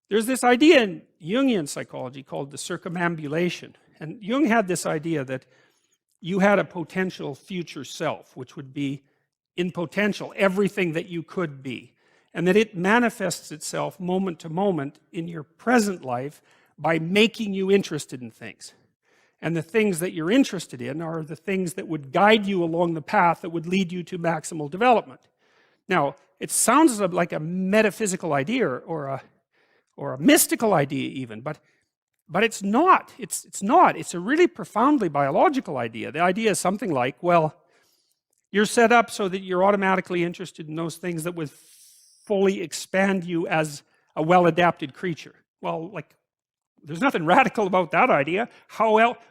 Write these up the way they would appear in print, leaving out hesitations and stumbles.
there's this idea in Jungian psychology called the circumambulation. And Jung had this idea that you had a potential future self, which would be in potential everything that you could be. And that it manifests itself moment to moment in your present life by making you interested in things. And the things that you're interested in are the things that would guide you along the path that would lead you to maximal development. Now, it sounds like a metaphysical idea or a mystical idea even, but it's not. It's not. It's a really profoundly biological idea. The idea is something like, well, you're set up so that you're automatically interested in those things that would fully expand you as a well-adapted creature. Well, like, there's nothing radical about that idea.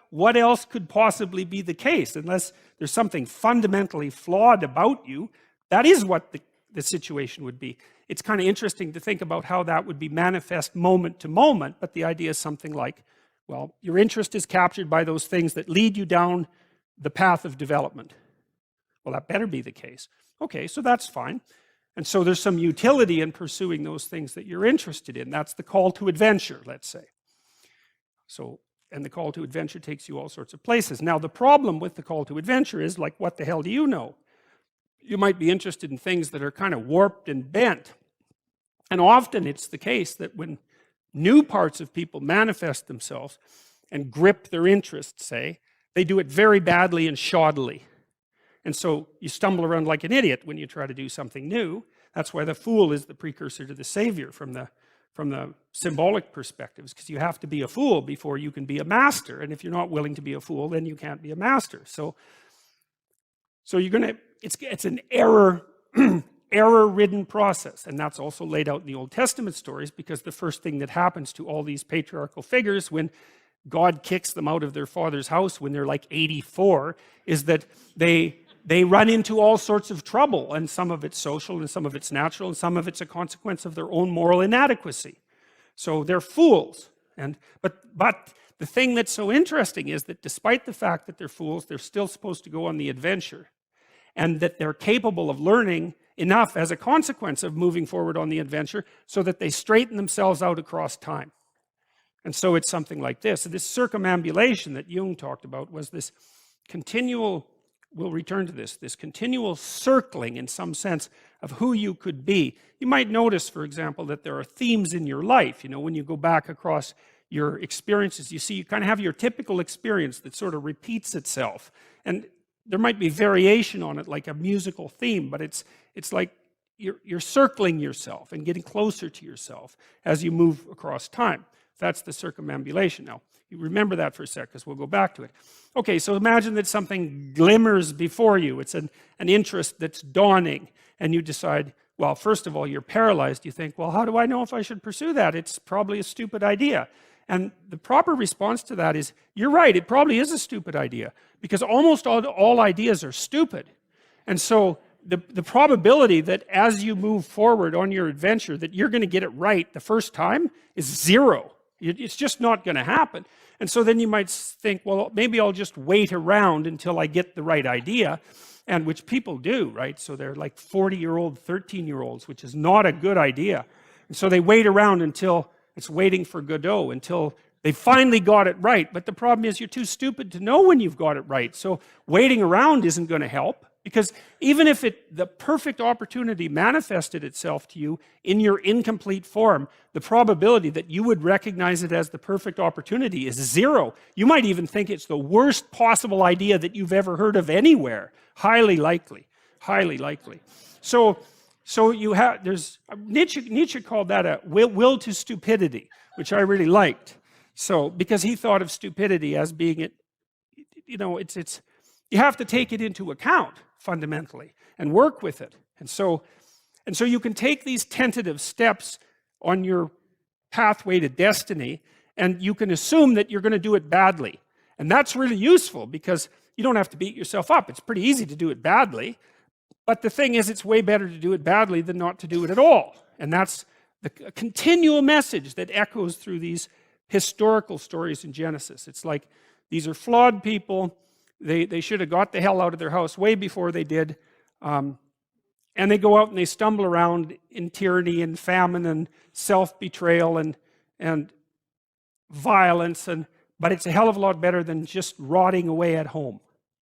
What else could possibly be the case? Unless there's something fundamentally flawed about you, that is what the situation would be. It's kind of interesting to think about how that would be manifest moment to moment, but the idea is something like, well, your interest is captured by those things that lead you down the path of development. Well, that better be the case. Okay, so that's fine. And so there's some utility in pursuing those things that you're interested in. That's the call to adventure, let's say. So, and the call to adventure takes you all sorts of places. Now, the problem with the call to adventure is, like, what the hell do you know? You might be interested in things that are kind of warped and bent. And often it's the case that when new parts of people manifest themselves and grip their interests, say, they do it very badly and shoddily. And so you stumble around like an idiot when you try to do something new. That's why the fool is the precursor to the savior from the symbolic perspectives, because you have to be a fool before you can be a master. And if you're not willing to be a fool, then you can't be a master. So you're going to, it's an error-ridden process. And that's also laid out in the Old Testament stories, because the first thing that happens to all these patriarchal figures when God kicks them out of their father's house when they're like 84 is that they run into all sorts of trouble, and some of it's social and some of it's natural and some of it's a consequence of their own moral inadequacy. So they're fools. But the thing that's so interesting is that despite the fact that they're fools, they're still supposed to go on the adventure, and that they're capable of learning enough as a consequence of moving forward on the adventure so that they straighten themselves out across time. And so it's something like this. So this circumambulation that Jung talked about was this continual, we'll return to this continual circling in some sense of who you could be. You might notice, for example, that there are themes in your life. You know, when you go back across your experiences, you see you kind of have your typical experience that sort of repeats itself. And there might be variation on it, like a musical theme, but it's like you're circling yourself and getting closer to yourself as you move across time. That's the circumambulation. Now, you remember that for a sec, because we'll go back to it. Okay, so imagine that something glimmers before you. It's an interest that's dawning, and you decide, well, first of all, you're paralyzed. You think, well, how do I know if I should pursue that? It's probably a stupid idea. And the proper response to that is, you're right, it probably is a stupid idea, because almost all ideas are stupid. And so the probability that as you move forward on your adventure that you're going to get it right the first time is zero. It's just not going to happen. And so then you might think, well, maybe I'll just wait around until I get the right idea, and which people do, right? So they're like 40-year-old, 13-year-olds, which is not a good idea. And so they wait around until it's waiting for Godot, until they finally got it right. But the problem is you're too stupid to know when you've got it right. So waiting around isn't going to help, because even if the perfect opportunity manifested itself to you in your incomplete form, the probability that you would recognize it as the perfect opportunity is zero. You might even think it's the worst possible idea that you've ever heard of anywhere. Highly likely. Highly likely. So you have, there's, Nietzsche called that a will to stupidity, which I really liked. So, because he thought of stupidity as being it, you know, it's you have to take it into account fundamentally and work with it. And so you can take these tentative steps on your pathway to destiny, and you can assume that you're going to do it badly. And that's really useful, because you don't have to beat yourself up. It's pretty easy to do it badly. But the thing is, it's way better to do it badly than not to do it at all. And that's the continual message that echoes through these historical stories in Genesis. It's like, these are flawed people. They should have got the hell out of their house way before they did. And they go out and they stumble around in tyranny and famine and self-betrayal. And and violence, but it's a hell of a lot better than just rotting away at home.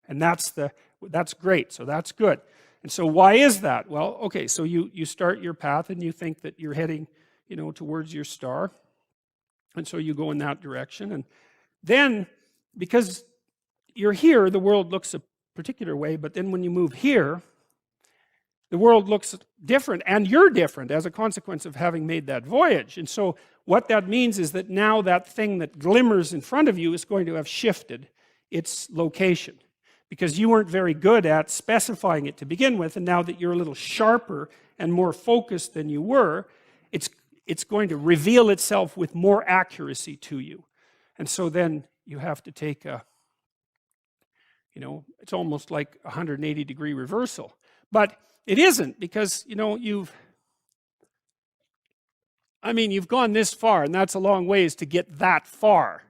And that's great, so that's good. And so why is that? Well, okay, so you start your path and you think that you're heading, towards your star. And so you go in that direction. And then, because you're here, the world looks a particular way, but then when you move here, the world looks different, and you're different as a consequence of having made that voyage. And so what that means is that now that thing that glimmers in front of you is going to have shifted its location, because you weren't very good at specifying it to begin with, and now that you're a little sharper and more focused than you were, it's going to reveal itself with more accuracy to you. And so then you have to take it's almost like a 180-degree reversal. But it isn't, because, you've gone this far, and that's a long ways to get that far.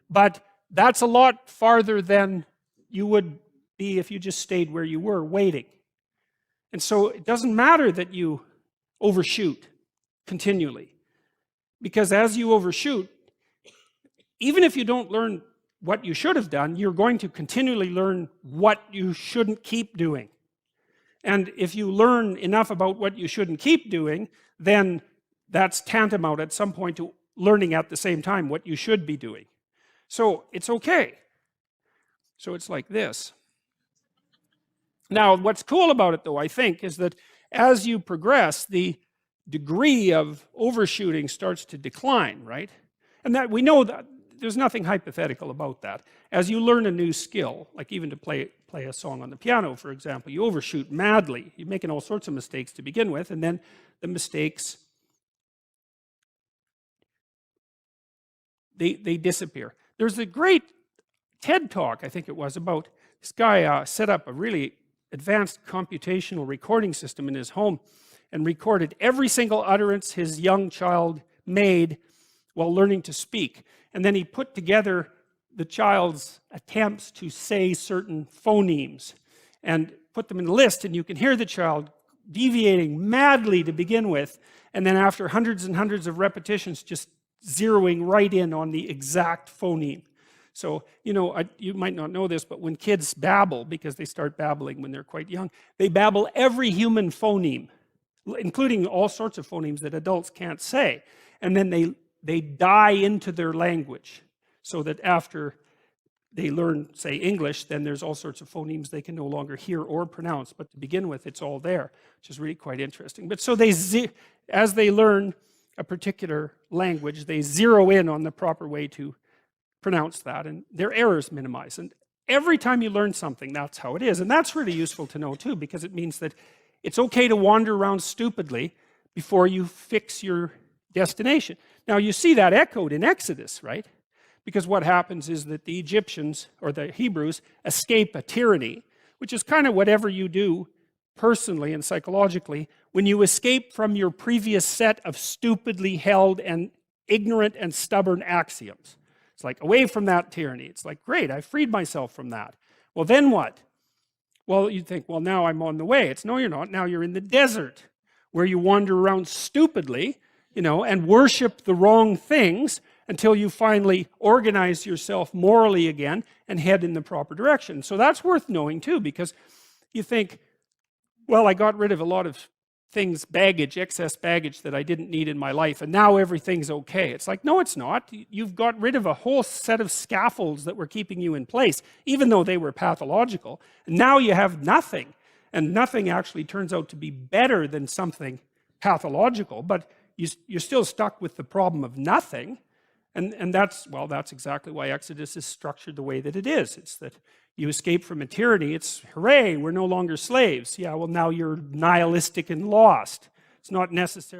But that's a lot farther than you would be if you just stayed where you were, waiting. And so it doesn't matter that you overshoot continually, because as you overshoot, even if you don't learn what you should have done, you're going to continually learn what you shouldn't keep doing. And if you learn enough about what you shouldn't keep doing, then that's tantamount at some point to learning at the same time what you should be doing. So it's okay. So it's like this. Now, what's cool about it, though, I think, is that as you progress, the degree of overshooting starts to decline, right? And that we know that there's nothing hypothetical about that. As you learn a new skill, like even to play a song on the piano, for example, you overshoot madly. You're making all sorts of mistakes to begin with, and then the mistakes, they disappear. There's a great TED talk, I think it was, about this guy set up a really advanced computational recording system in his home and recorded every single utterance his young child made while learning to speak. And then he put together the child's attempts to say certain phonemes and put them in a list, and you can hear the child deviating madly to begin with, and then after hundreds and hundreds of repetitions, just zeroing right in on the exact phoneme. So, you might not know this, but when kids babble, because they start babbling when they're quite young, they babble every human phoneme, including all sorts of phonemes that adults can't say. And then they die into their language, so that after they learn, say, English, then there's all sorts of phonemes they can no longer hear or pronounce. But to begin with, it's all there, which is really quite interesting. But so as they learn a particular language, they zero in on the proper way to pronounce that, and their errors minimize. And every time you learn something, that's how it is. And that's really useful to know, too, because it means that it's okay to wander around stupidly before you fix your destination. Now, you see that echoed in Exodus, right? Because what happens is that the Egyptians, or the Hebrews, escape a tyranny, which is kind of whatever you do personally and psychologically when you escape from your previous set of stupidly held and ignorant and stubborn axioms. It's like, away from that tyranny. It's like, great, I freed myself from that. Well, then what? Well, you think, well, now I'm on the way. It's, no, you're not. Now you're in the desert, where you wander around stupidly, and worship the wrong things until you finally organize yourself morally again and head in the proper direction. So that's worth knowing, too, because you think, well, I got rid of a lot of things, excess baggage that I didn't need in my life, and now everything's okay. It's like, no, it's not. You've got rid of a whole set of scaffolds that were keeping you in place, even though they were pathological. And now you have nothing, and nothing actually turns out to be better than something pathological, but you're still stuck with the problem of nothing. And that's exactly why Exodus is structured the way that it is. It's that you escape from a tyranny. It's, hooray, we're no longer slaves. Yeah, well, now you're nihilistic and lost. It's not necessarily